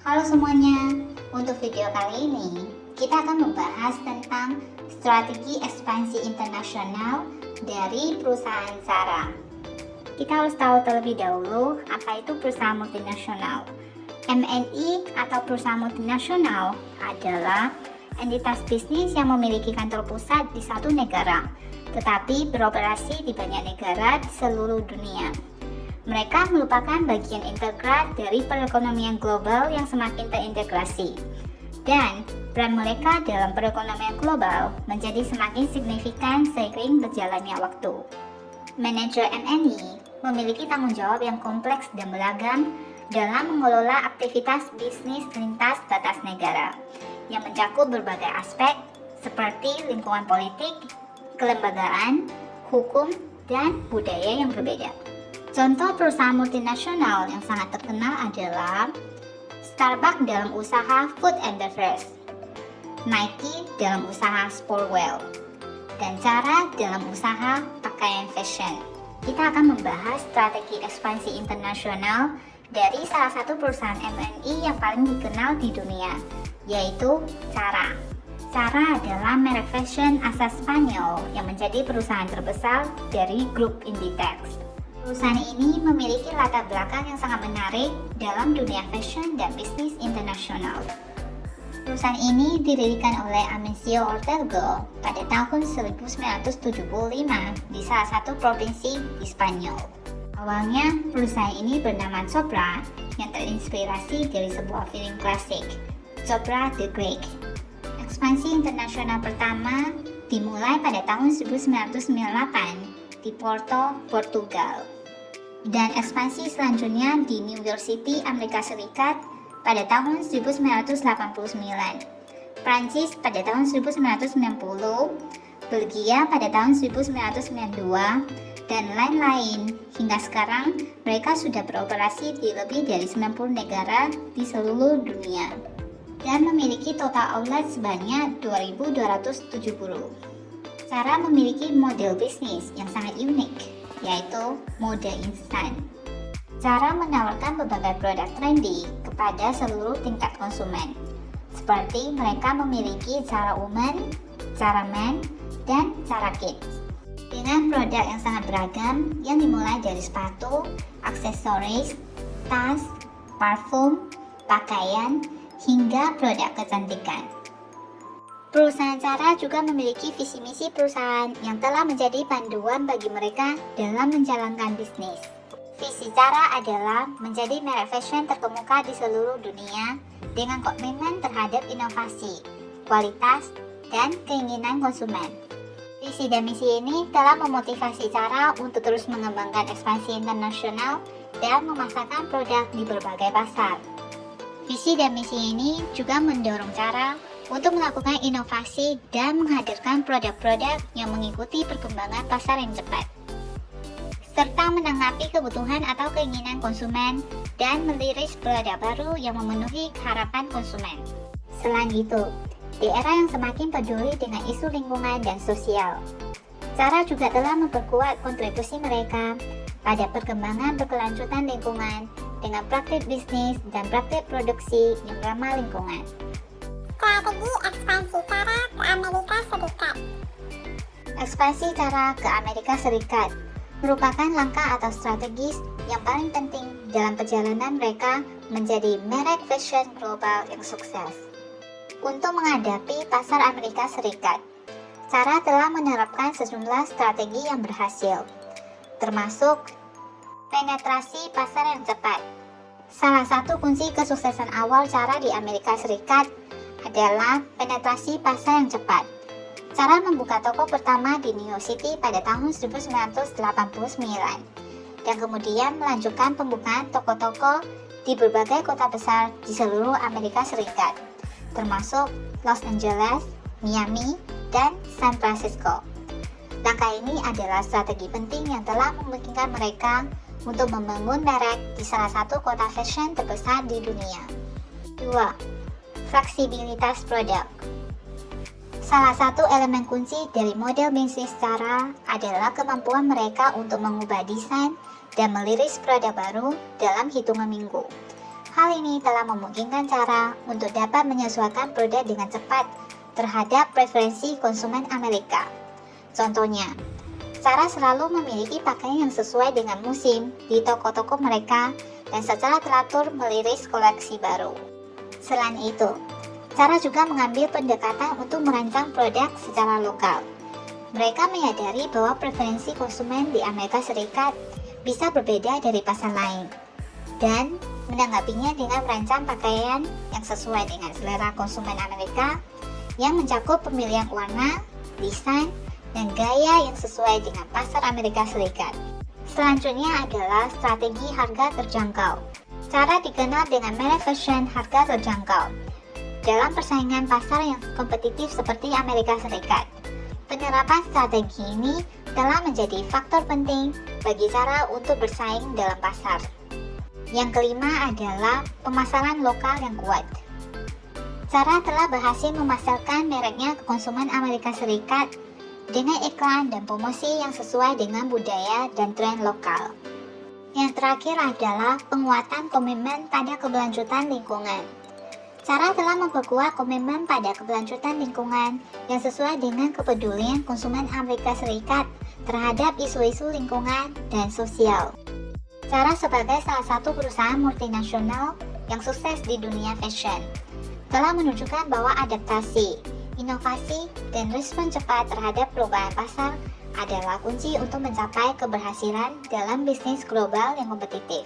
Halo semuanya, untuk video kali ini kita akan membahas tentang strategi ekspansi internasional dari perusahaan Zara. Kita harus tahu terlebih dahulu apa itu perusahaan multinasional. MNI atau perusahaan multinasional adalah entitas bisnis yang memiliki kantor pusat di satu negara, tetapi beroperasi di banyak negara di seluruh dunia. Mereka merupakan bagian integral dari perekonomian global yang semakin terintegrasi. Dan peran mereka dalam perekonomian global menjadi semakin signifikan seiring berjalannya waktu. Manajer MNI memiliki tanggung jawab yang kompleks dan beragam dalam mengelola aktivitas bisnis lintas batas negara yang mencakup berbagai aspek seperti lingkungan politik, kelembagaan, hukum, dan budaya yang berbeda. Contoh perusahaan multinasional yang sangat terkenal adalah Starbucks dalam usaha food and beverage, Nike dalam usaha sportwear, dan Zara dalam usaha pakaian fashion. Kita akan membahas strategi ekspansi internasional dari salah satu perusahaan MNI yang paling dikenal di dunia, yaitu Zara. Zara adalah merek fashion asal Spanyol yang menjadi perusahaan terbesar dari grup Inditex. Perusahaan ini memiliki latar belakang yang sangat menarik dalam dunia fashion dan bisnis internasional. Perusahaan ini didirikan oleh Amancio Ortega pada tahun 1975 di salah satu provinsi di Spanyol. Awalnya, perusahaan ini bernama Chopra yang terinspirasi dari sebuah film klasik, Chopra the Great. Ekspansi internasional pertama dimulai pada tahun 1998 di Porto, Portugal. Dan ekspansi selanjutnya di New York City, Amerika Serikat pada tahun 1989, Prancis pada tahun 1990, Belgia pada tahun 1992, dan lain-lain. Hingga sekarang, mereka sudah beroperasi di lebih dari 90 negara di seluruh dunia dan memiliki total outlet sebanyak 2.270. Zara memiliki model bisnis yang sangat unik, yaitu mode instan. Zara menawarkan berbagai produk trendy kepada seluruh tingkat konsumen, seperti mereka memiliki Zara Women, Zara Men, dan Zara Kids. Dengan produk yang sangat beragam yang dimulai dari sepatu, aksesoris, tas, parfum, pakaian, hingga produk kecantikan. Perusahaan Zara juga memiliki visi misi perusahaan yang telah menjadi panduan bagi mereka dalam menjalankan bisnis. Visi Zara adalah menjadi merek fashion terkemuka di seluruh dunia dengan komitmen terhadap inovasi, kualitas, dan keinginan konsumen. Visi dan misi ini telah memotivasi Zara untuk terus mengembangkan ekspansi internasional dan memasarkan produk di berbagai pasar. Visi dan misi ini juga mendorong Zara untuk melakukan inovasi dan menghadirkan produk-produk yang mengikuti perkembangan pasar yang cepat, serta menanggapi kebutuhan atau keinginan konsumen dan meliris produk baru yang memenuhi harapan konsumen. Selain itu, di era yang semakin peduli dengan isu lingkungan dan sosial, Zara juga telah memperkuat kontribusi mereka pada perkembangan berkelanjutan lingkungan dengan praktik bisnis dan praktik produksi yang ramah lingkungan. Strategi ekspansi Zara ke Amerika Serikat. Ekspansi Zara ke Amerika Serikat merupakan langkah atau strategis yang paling penting dalam perjalanan mereka menjadi merek fashion global yang sukses. Untuk menghadapi pasar Amerika Serikat, Zara telah menerapkan sejumlah strategi yang berhasil, termasuk penetrasi pasar yang cepat. Salah satu kunci kesuksesan awal Zara di Amerika Serikat adalah penetrasi pasar yang cepat. Zara membuka toko pertama di New York City pada tahun 1989 dan kemudian melanjutkan pembukaan toko-toko di berbagai kota besar di seluruh Amerika Serikat, termasuk Los Angeles, Miami, dan San Francisco. Langkah ini adalah strategi penting yang telah memungkinkan mereka untuk membangun merek di salah satu kota fashion terbesar di dunia. 2. Fleksibilitas produk. Salah satu elemen kunci dari model bisnis Zara adalah kemampuan mereka untuk mengubah desain dan meliris produk baru dalam hitungan minggu. Hal Hal ini telah memungkinkan cara untuk dapat menyesuaikan produk dengan cepat terhadap preferensi konsumen Amerika. Contohnya, Zara selalu memiliki pakaian yang sesuai dengan musim di toko-toko mereka dan secara teratur merilis koleksi baru. Selain itu, Zara juga mengambil pendekatan untuk merancang produk secara lokal. Mereka menyadari bahwa preferensi konsumen di Amerika Serikat bisa berbeda dari pasar lain, dan menanggapinya dengan merancang pakaian yang sesuai dengan selera konsumen Amerika yang mencakup pemilihan warna, desain, dan gaya yang sesuai dengan pasar Amerika Serikat. Selanjutnya adalah strategi harga terjangkau. Zara dikenal dengan merek fashion harga terjangkau dalam persaingan pasar yang kompetitif seperti Amerika Serikat. Penerapan strategi ini telah menjadi faktor penting bagi Zara untuk bersaing dalam pasar. Yang kelima adalah pemasaran lokal yang kuat. Zara telah berhasil memasarkan mereknya ke konsumen Amerika Serikat dengan iklan dan promosi yang sesuai dengan budaya dan tren lokal. Yang terakhir adalah penguatan komitmen pada keberlanjutan lingkungan. Zara telah memperkuat komitmen pada keberlanjutan lingkungan yang sesuai dengan kepedulian konsumen Amerika Serikat terhadap isu-isu lingkungan dan sosial. Zara sebagai salah satu perusahaan multinasional yang sukses di dunia fashion telah menunjukkan bahwa adaptasi, inovasi, dan respon cepat terhadap perubahan pasar adalah kunci untuk mencapai keberhasilan dalam bisnis global yang kompetitif.